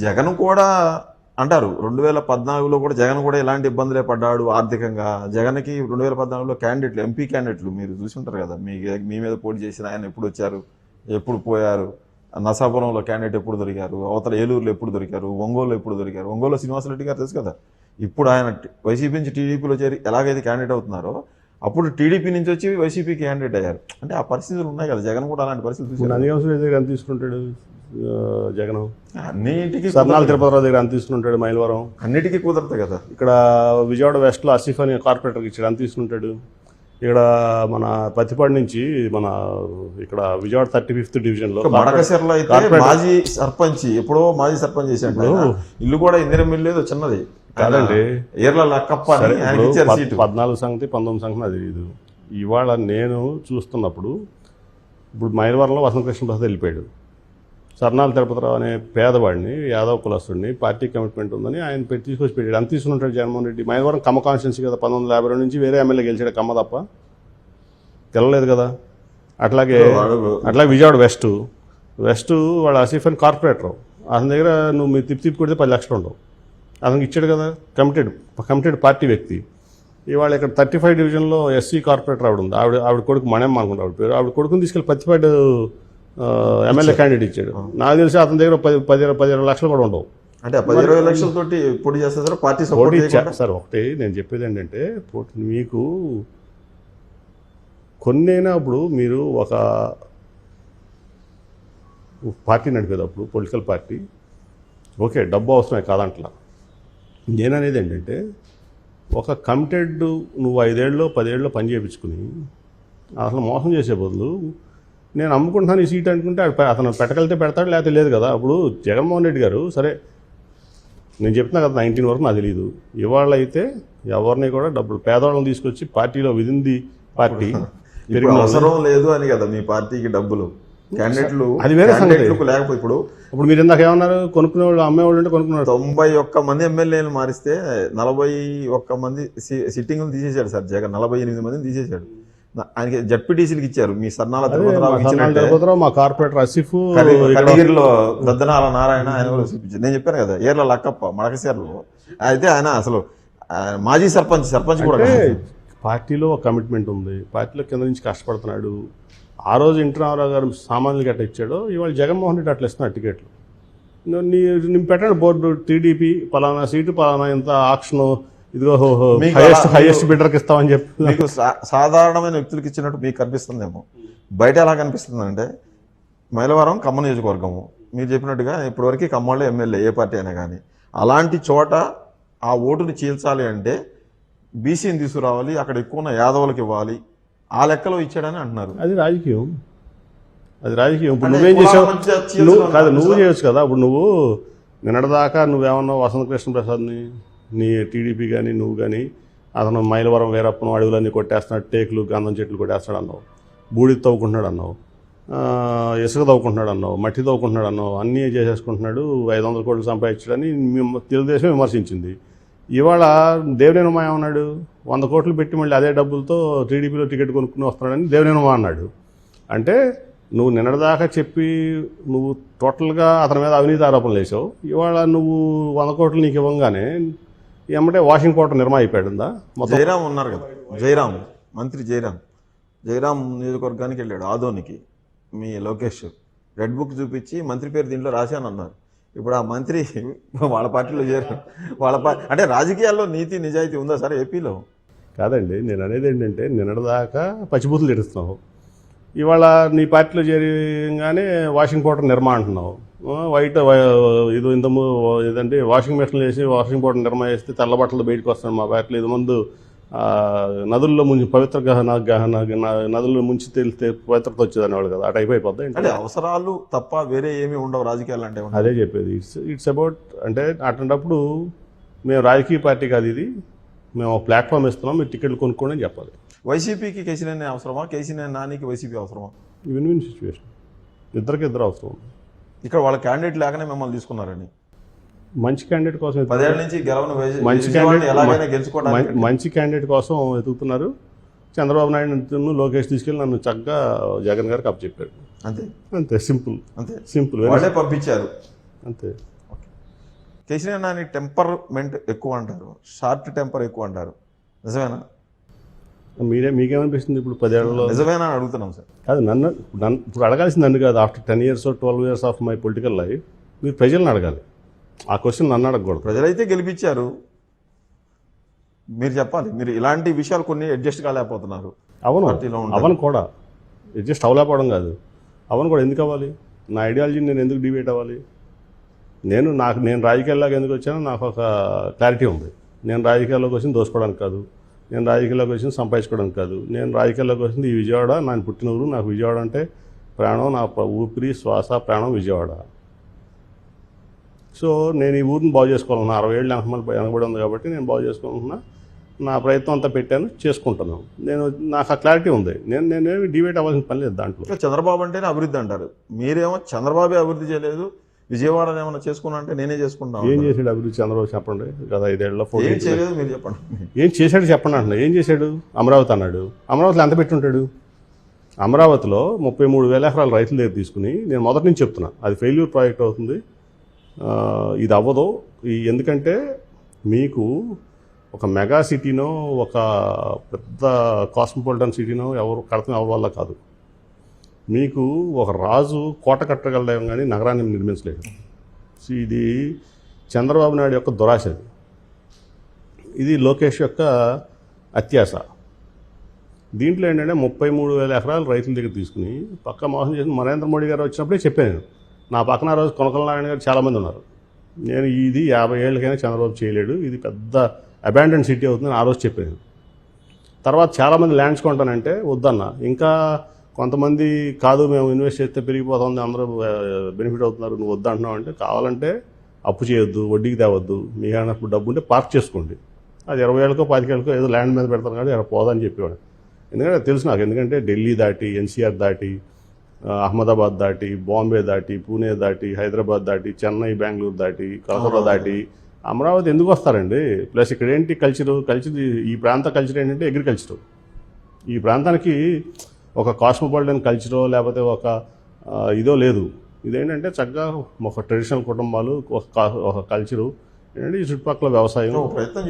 జగన్ కూడా అంటారు 2014లో కూడా జగన్ కూడా ఇలాంటి ఇబ్బందులే పడ్డాడు ఆర్థికంగా. జగన్కి 2014లో క్యాండిడేట్లు, ఎంపీ క్యాండిడేట్లు మీరు చూసుంటారు కదా, మీ మీద పోటీ చేసిన ఆయన ఎప్పుడు వచ్చారు, ఎప్పుడు పోయారు, నసాపురంలో క్యాండిడేట్ ఎప్పుడు దొరికారు, అవతల ఏలూరులో ఎప్పుడు దొరికారు, ఒంగోలులో ఎప్పుడు దొరికారు. ఒంగోలులో శ్రీనివాసరెడ్డి గారు తెలుసు కదా. ఇప్పుడు ఆయన వైసీపీ నుంచి టీడీపీలో చేరి ఎలాగైతే క్యాండిడేట్ అవుతున్నారో అప్పుడు టీడీపీ నుంచి వచ్చి వైసీపీకి క్యాండిడేట్ అయ్యారు. అంటే ఆ పరిస్థితులు ఉన్నాయి కదా, జగన్ కూడా అలాంటి పరిస్థితులు దగ్గర తీసుకుంటాడు జగన్, అన్నిటికీ సర్నాల తిరుపతిరావు దగ్గర అంత తీసుకుంటాడు, మైలవరం అన్నిటికీ కుదరదు కదా. ఇక్కడ విజయవాడ వెస్ట్లో ఆసిఫ్ అని కార్పొరేటర్కి ఇచ్చాడు, అంత తీసుకుంటాడు. ఇక్కడ మన పత్తిపాడు నుంచి మన ఇక్కడ విజయవాడ 35th డివిజన్లో మడకశిరలో అయితే మాజీ సర్పంచ్, ఎప్పుడో మాజీ సర్పంచ్ చేశాడు. ఇల్లు కూడా ఇందిరం ఇల్లు ఏదో చిన్నది కాదండి, ఏర్ల లక్కప్ప 14 సంగతి 19 సంగతి అది తెలియదు. ఇవాళ నేను చూస్తున్నప్పుడు ఇప్పుడు మైలవరంలో వసంతకృష్ణ ప్రసాద్ వెళ్ళిపోయాడు. సర్నాల తిరుపతిరావు అనే పేదవాడిని, యాదవ్ కులస్తుడిని, పార్టీ కమిట్మెంట్ ఉందని ఆయన తీసుకొచ్చి పెట్టాడు. అంత తీసుకుంటాడు జగన్మోహన్ రెడ్డి. మైలవరం కమ్మ కాన్స్టిట్యున్సీ కదా, 1952 నుంచి వేరే ఎమ్మెల్యే గెలిచాడు, కమ్మ తప్ప గెలలేదు కదా. అట్లాగే విజయవాడ వెస్ట్ వాళ్ళ ఆసిఫ్ అని కార్పొరేటర్, అతని దగ్గర నువ్వు మీరు తిప్పి కొడితే 10 లక్షలు ఉండవు, అతనికి ఇచ్చాడు కదా. కమిటెడ్ పార్టీ వ్యక్తి. ఇవాళ ఇక్కడ 35 డివిజన్లో ఎస్సీ కార్పొరేటర్ ఆవిడ ఉంది, ఆవిడ కొడుకు మణెమ్మ అనుకుంటా ఆవిడ పేరు. ఆవిడ కొడుకుని తీసుకెళ్ళి పత్తిపాడు ఎమ్మెల్యే క్యాండిడేట్ ఇచ్చాడు. నాకు తెలిసి అతని దగ్గర 10-20 లక్షలు కూడా ఉండవు. అంటే 10-20 లక్షలతోటి పోటీ చేస్తారు పార్టీ సపోర్ట్ ఇచ్చారు సార్. ఒకటి నేను చెప్పేది ఏంటంటే, మీకు కొన్నైనా ఇప్పుడు మీరు ఒక పార్టీ నడిపేటప్పుడు పొలిటికల్ పార్టీ ఓకే డబ్బు అవసరమే కాదంట్లా. నేననేది ఏంటంటే, ఒక కమిటెడ్ నువ్వు 5 ఏళ్ళు 10 ఏళ్ళు పని చేయించుకుని అసలు మోసం చేసే బదులు నేను అమ్ముకుంటున్నాను ఈ సీట్ అనుకుంటే అతను పెట్టగలిగితే పెడతాడు, లేకపోతే లేదు కదా. అప్పుడు జగన్మోహన్ రెడ్డి గారు సరే నేను చెప్తున్నా కదా 19 వరకు నాకు తెలియదు. ఇవాళ అయితే ఎవరిని కూడా డబ్బులు పేదవాళ్ళని తీసుకొచ్చి పార్టీలో విధింది పార్టీ అవసరం లేదు అని కదా మీ పార్టీకి డబ్బులు క్యాండిడేట్లు అది వేరే సంగతి. లేకపోతే ఇప్పుడు మీరు ఇందాక ఏమన్నారు, కొనుక్కునే వాళ్ళు అమ్మేవాళ్ళు అంటే కొనుక్కున్నారు. 91 మంది ఎమ్మెల్యేలు మారిస్తే 41 మంది సిట్టింగ్లు తీసేశాడు సార్ జగన్. 48 మందిని తీసేశాడు. ఆయనకి జడ్పీటీసీలకు ఇచ్చారు. మీ సర్నాల తిరుపతిరావు, మా కార్పొరేటర్ ఆసిఫ్, కడిగిరిలో దద్దనాల నారాయణ ఆయన కూడా చూపించారు. నేను చెప్పాను కదా, ఏర్ల లక్కప్ప మడకశిరలో అయితే ఆయన అసలు మాజీ సర్పంచ్ కూడా. పార్టీలో ఒక కమిట్మెంట్ ఉంది, పార్టీలో కింద నుంచి కష్టపడుతున్నాడు. ఆ రోజు ఎన్టీ రామారావు గారు సామాన్యులకి అట్లా ఇచ్చాడు, ఇవాళ జగన్మోహన్ రెడ్డి అట్లా ఇస్తున్నాడు టికెట్లు. నేను పెట్టాడు బోర్డు, టీడీపీ పలానా సీటు పలానా ఇంత ఆక్షన్, ఇదిగో హైయెస్ట్ బిడ్డర్కి ఇస్తామని చెప్పి మీకు సాధారణమైన వ్యక్తులకు ఇచ్చినట్టు మీకు కనిపిస్తుందేమో. బయట ఎలా కనిపిస్తుందంటే, మైలవరం ఖమ్మం నియోజకవర్గము మీరు చెప్పినట్టుగా ఇప్పటివరకు ఖమ్మంలో ఎమ్మెల్యే ఏ పార్టీ అయినా కానీ, అలాంటి చోట ఆ ఓటుని చీల్చాలి అంటే బీసీని తీసుకురావాలి, అక్కడ ఎక్కువ ఉన్న యాదవులకు ఇవ్వాలి, ఆ లెక్కలో ఇచ్చాడని అంటున్నారు. అది రాజకీయం. ఇప్పుడు నువ్వేం చేసావు? నువ్వు చేయొచ్చు కదా. ఇప్పుడు నువ్వు నిన్నటిదాకా నువ్వేమన్నావు, వసంతకృష్ణ ప్రసాద్ని, నీ టీడీపీ కానీ నువ్వు కానీ అతను మైలవరం వీరప్పను అడవులన్నీ కొట్టేస్తున్నాడు, టేకులు గంధం చెట్లు కొట్టేస్తాడు అన్నావు, బూడిది తవ్వుకుంటున్నాడు అన్నావు, ఇసుక తవ్వుకుంటున్నాడు అన్నావు, మట్టి తవ్వుకుంటున్నాడు అన్నావు, అన్నీ చేసేసుకుంటున్నాడు, 500 కోట్లు సంపాదించాడని తెలుగుదేశం విమర్శించింది. ఇవాళ దేవినేని ఉమా ఏమన్నాడు, 100 కోట్లు పెట్టి మళ్ళీ అదే డబ్బులతో టీడీపీలో టికెట్ కొనుక్కుని వస్తున్నాడని దేవినేని ఉమా అన్నాడు. అంటే నువ్వు నిన్నటిదాకా చెప్పి నువ్వు టోటల్గా అతని మీద అవినీతి ఆరోపణలు వేసావు. ఇవాళ నువ్వు 100 కోట్లు నీకు ఇవ్వగానే ఏమంటే వాషింగ్ పౌడర్ నిర్మా అయిపోయాడుందా? జయరాం ఉన్నారు కదా, మంత్రి జయరాం నియోజకవర్గానికి వెళ్ళాడు ఆదోనికి. మీ లోకేష్ రెడ్ బుక్ చూపించి మంత్రి పేరు దీంట్లో రాశానన్నారు. ఇప్పుడు ఆ మంత్రి వాళ్ళ పార్టీలో చేరారు. అంటే రాజకీయాల్లో నీతి నిజాయితీ ఉందా సార్ ఏపీలో? కాదండి, నేను అనేది ఏంటంటే, నిన్నటిదాకా పచ్చిబూతులు తెరుస్తున్నావు, ఇవాళ నీ పార్టీలో చేరిగానే వాషింగ్ పౌడర్ నిర్మా అంటున్నావు. వైట్ ఇది ఇంతకు ఏదంటే వాషింగ్ మెషిన్లు వేసి వాషింగ్ పౌడర్ నిర్మా వేస్తే తెల్ల బట్టలు బయటకు వస్తాను మా పార్టీలో. ఇది ముందు నదుల్లో ముంచి పవిత్ర నదుల్లో ముంచి తెలిస్తే పవిత్రత వచ్చేదని వాళ్ళు కదా, అటు అయిపోద్ది. అంటే అవసరాలు తప్ప వేరే ఏమీ ఉండవు రాజకీయాలు అంటే. అదే చెప్పేది, ఇట్స్ అబౌట్. అంటే అటువంటిప్పుడు మేము రాజకీయ పార్టీ కాదు ఇది, మేము ప్లాట్ఫామ్ ఇస్తున్నాం, మీరు టికెట్లు కొనుక్కోండి అని చెప్పాలి. వైసీపీకి కేసీనేని అవసరమా, కేసీనేని నానికి వైసీపీ అవసరమా? విన్ సిచ్యువేషన్, ఇద్దరు అవసరం. ఇక్కడ వాళ్ళ క్యాండిడేట్ లేకనే మిమ్మల్ని తీసుకున్నారని. మంచి క్యాండిడేట్ కోసం 10 ఏళ్ల నుంచి మంచి క్యాండిడేట్ కోసం ఎదుగుతున్నారు. చంద్రబాబు నాయుడు లోకేష్ తీసుకెళ్ళి నన్ను చక్కగా జగన్ గారికి అప్పచెప్పారు. అంతే సింపుల్. వాళ్ళే పంపించారు. అంతే. కేసీఆర్ నాని టెంపర్మెంట్ ఎక్కువ అంటారు, షార్ట్ టెంపర్ ఎక్కువ అంటారు, నిజమేనా? మీకేమనిపిస్తుంది ఇప్పుడు 10 ఏళ్లలో? నిజమేనా అని అడుగుతున్నాం సార్. కాదు, నన్ను ఇప్పుడు అడగాల్సింది నన్ను కాదు. After 10 years 12 years of my political life మీరు ప్రజలను అడగాలి. ఆ క్వశ్చన్ నన్ను అడగకూడదు. ప్రజలైతే గెలిపించారు, మీరు చెప్పాలి. మీరు ఇలాంటి విషయాలు కొన్ని అడ్జస్ట్ కాలేకపోతున్నారు. అవును, పార్టీలో ఉంటారు. అవను కూడా జస్ట్ అవలేకపోవడం కాదు, అవను కూడా ఎందుకు అవ్వాలి? నా ఐడియాలజీని నేను ఎందుకు డిబేట్ అవ్వాలి? నేను రాజకీయాల్లోకి ఎందుకు వచ్చానో నాకు ఒక క్లారిటీ ఉంది. నేను రాజకీయాల్లోకి వచ్చింది దోసుకోవడానికి కాదు, నేను రాజకీయాల్లోకి వచ్చింది సంపాదించుకోవడానికి కాదు. నేను రాజకీయాల్లోకి వచ్చింది ఈ విజయవాడ, నేను పుట్టిన ఊరు, నాకు విజయవాడ అంటే ప్రాణం, నా ఊపిరి శ్వాస ప్రాణం విజయవాడ. సో నేను ఈ ఊరిని బాగు చేసుకోవాలన్నా, 60 ఏళ్ళు వెనకబడి ఉంది కాబట్టి నేను బాగు చేసుకోవాలన్నా నా ప్రయత్నం అంతా పెట్టాను, చేసుకుంటున్నాను. నాకు ఆ క్లారిటీ ఉంది. నేనేమి డిబేట్ అవ్వాల్సిన పని లేదు దాంట్లో. చంద్రబాబు అంటేనే అభివృద్ధి అంటారు, మీరేమో చంద్రబాబే అభివృద్ధి చేయలేదు, విజయవాడని ఏమైనా చేసుకున్నా అంటే నేనే చేసుకుంటాను. ఏం చేశాడు అభివృద్ధి చంద్రబాబు చెప్పండి. గత 5 ఏళ్ళలో ఏం చేయలేదు మీరు చెప్పండి. ఏం చేశాడు చెప్పండి అంటున్నా. ఏం చేశాడు? అమరావతి అన్నాడు. అమరావతిలో ఎంత పెట్టుంటాడు? అమరావతిలో 33,000 ఎకరాల రైతుల దగ్గర తీసుకుని, నేను మొదటి నుంచి చెప్తున్నా అది ఫెయిల్యూర్ ప్రాజెక్ట్ అవుతుంది, ఇది అవ్వదు. ఎందుకంటే మీకు ఒక మెగా సిటీనో ఒక పెద్ద కాస్మోపాలిటన్ సిటీనో ఎవరు వల్ల కాదు. మీకు ఒక రాజు కోట కట్టగలడం కానీ నగరాన్ని నిర్మించలేదు. సో ఇది చంద్రబాబు నాయుడు యొక్క దురాశ, ఇది లోకేష్ యొక్క అత్యాశ. దీంట్లో ఏంటంటే 33,000 ఎకరాలు రైతుల దగ్గర తీసుకుని పక్క మోసం చేసి నరేంద్ర మోడీ గారు వచ్చినప్పుడే చెప్పాను. నా పక్కన రోజు కొనకల నారాయణ గారు చాలామంది ఉన్నారు. ఇది 50 ఏళ్ళకైనా చంద్రబాబు చేయలేడు, ఇది పెద్ద అబాండన్ సిటీ అవుతుందని ఆ రోజు చెప్పాను. తర్వాత చాలామంది ల్యాండ్స్ కొంటానంటే వద్దన్న. ఇంకా కొంతమంది కాదు మేము ఇన్వెస్ట్ చేస్తే పెరిగిపోతుంది, అందరూ బెనిఫిట్ అవుతున్నారు, నువ్వు వద్దంటున్నావు అంటే, కావాలంటే అప్పు చేయొద్దు, వడ్డీకి తేవద్దు, మీ అన్నప్పుడు డబ్బు ఉంటే పార్క్ చేసుకోండి. అది 20 ఏళ్ళకో 25 ఏళ్ళకో ఏదో ల్యాండ్ మీద పెడతాను కాబట్టి అక్కడ పోదని చెప్పేవాడు. ఎందుకంటే తెలుసు నాకు, ఎందుకంటే ఢిల్లీ దాటి, ఎన్సీఆర్ దాటి, అహ్మదాబాద్ దాటి, బాంబే దాటి, పూణే దాటి, హైదరాబాద్ దాటి, చెన్నై, బెంగళూరు దాటి, కలకత్తా దాటి అమరావతి ఎందుకు వస్తారండి? ప్లస్ ఇక్కడ ఏంటి కల్చర్, ఈ ప్రాంత కల్చర్ ఏంటంటే అగ్రికల్చర్. ఈ ప్రాంతానికి ఒక కాస్మోపాలిటన్ కల్చరో లేకపోతే ఒక ఇదో లేదు. ఇదేంటంటే చక్కగా ఒక ట్రెడిషనల్ కుటుంబాలు, ఒక కల్చరు ఏంటంటే ఈ చుట్టుపక్కల వ్యవసాయం. ప్రయత్నం